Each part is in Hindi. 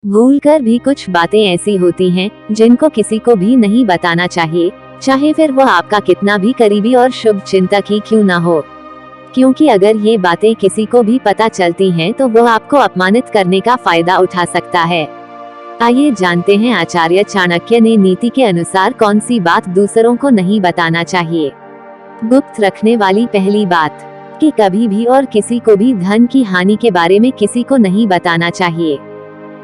भूलकर भी कुछ बातें ऐसी होती हैं जिनको किसी को भी नहीं बताना चाहिए, चाहे फिर वो आपका कितना भी करीबी और शुभ चिंतक ही क्यों ना हो। क्योंकि अगर ये बातें किसी को भी पता चलती हैं तो वो आपको अपमानित करने का फायदा उठा सकता है। आइए जानते हैं आचार्य चाणक्य ने नीति के अनुसार कौन सी बात दूसरों को नहीं बताना चाहिए। गुप्त रखने वाली पहली बात कि कभी भी और किसी को भी धन की हानि के बारे में किसी को नहीं बताना चाहिए।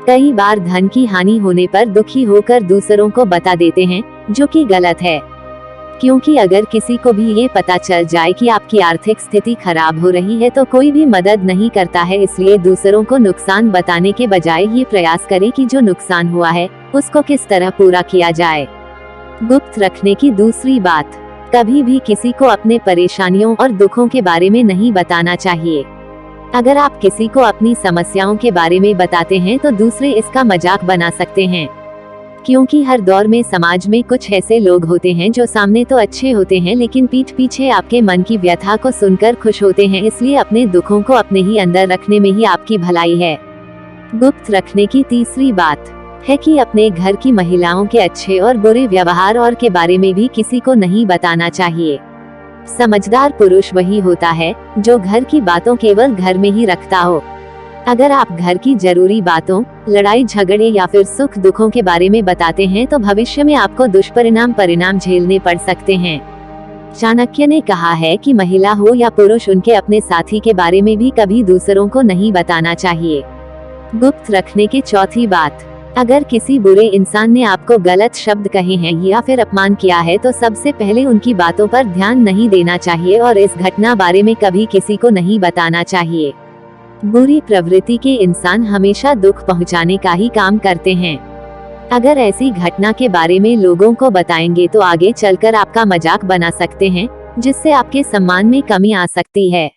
कई बार धन की हानि होने पर दुखी होकर दूसरों को बता देते हैं, जो कि गलत है। क्योंकि अगर किसी को भी ये पता चल जाए कि आपकी आर्थिक स्थिति खराब हो रही है तो कोई भी मदद नहीं करता है। इसलिए दूसरों को नुकसान बताने के बजाय ये प्रयास करें कि जो नुकसान हुआ है उसको किस तरह पूरा किया जाए। गुप्त रखने की दूसरी बात, कभी भी किसी को अपने परेशानियों और दुखों के बारे में नहीं बताना चाहिए। अगर आप किसी को अपनी समस्याओं के बारे में बताते हैं तो दूसरे इसका मजाक बना सकते हैं। क्योंकि हर दौर में समाज में कुछ ऐसे लोग होते हैं जो सामने तो अच्छे होते हैं लेकिन पीठ पीछे आपके मन की व्यथा को सुनकर खुश होते हैं। इसलिए अपने दुखों को अपने ही अंदर रखने में ही आपकी भलाई है। गुप्त रखने की तीसरी बात है कि अपने घर की महिलाओं के अच्छे और बुरे व्यवहार और के बारे में भी किसी को नहीं बताना चाहिए। समझदार पुरुष वही होता है जो घर की बातों केवल घर में ही रखता हो। अगर आप घर की जरूरी बातों, लड़ाई झगड़े या फिर सुख दुखों के बारे में बताते हैं तो भविष्य में आपको दुष्परिणाम झेलने पड़ सकते हैं। चाणक्य ने कहा है कि महिला हो या पुरुष, उनके अपने साथी के बारे में भी कभी दूसरों को नहीं बताना चाहिए। गुप्त रखने की चौथी बात, अगर किसी बुरे इंसान ने आपको गलत शब्द कहे हैं या फिर अपमान किया है तो सबसे पहले उनकी बातों पर ध्यान नहीं देना चाहिए और इस घटना बारे में कभी किसी को नहीं बताना चाहिए। बुरी प्रवृत्ति के इंसान हमेशा दुख पहुंचाने का ही काम करते हैं। अगर ऐसी घटना के बारे में लोगों को बताएंगे तो आगे चलकर आपका मजाक बना सकते हैं, जिससे आपके सम्मान में कमी आ सकती है।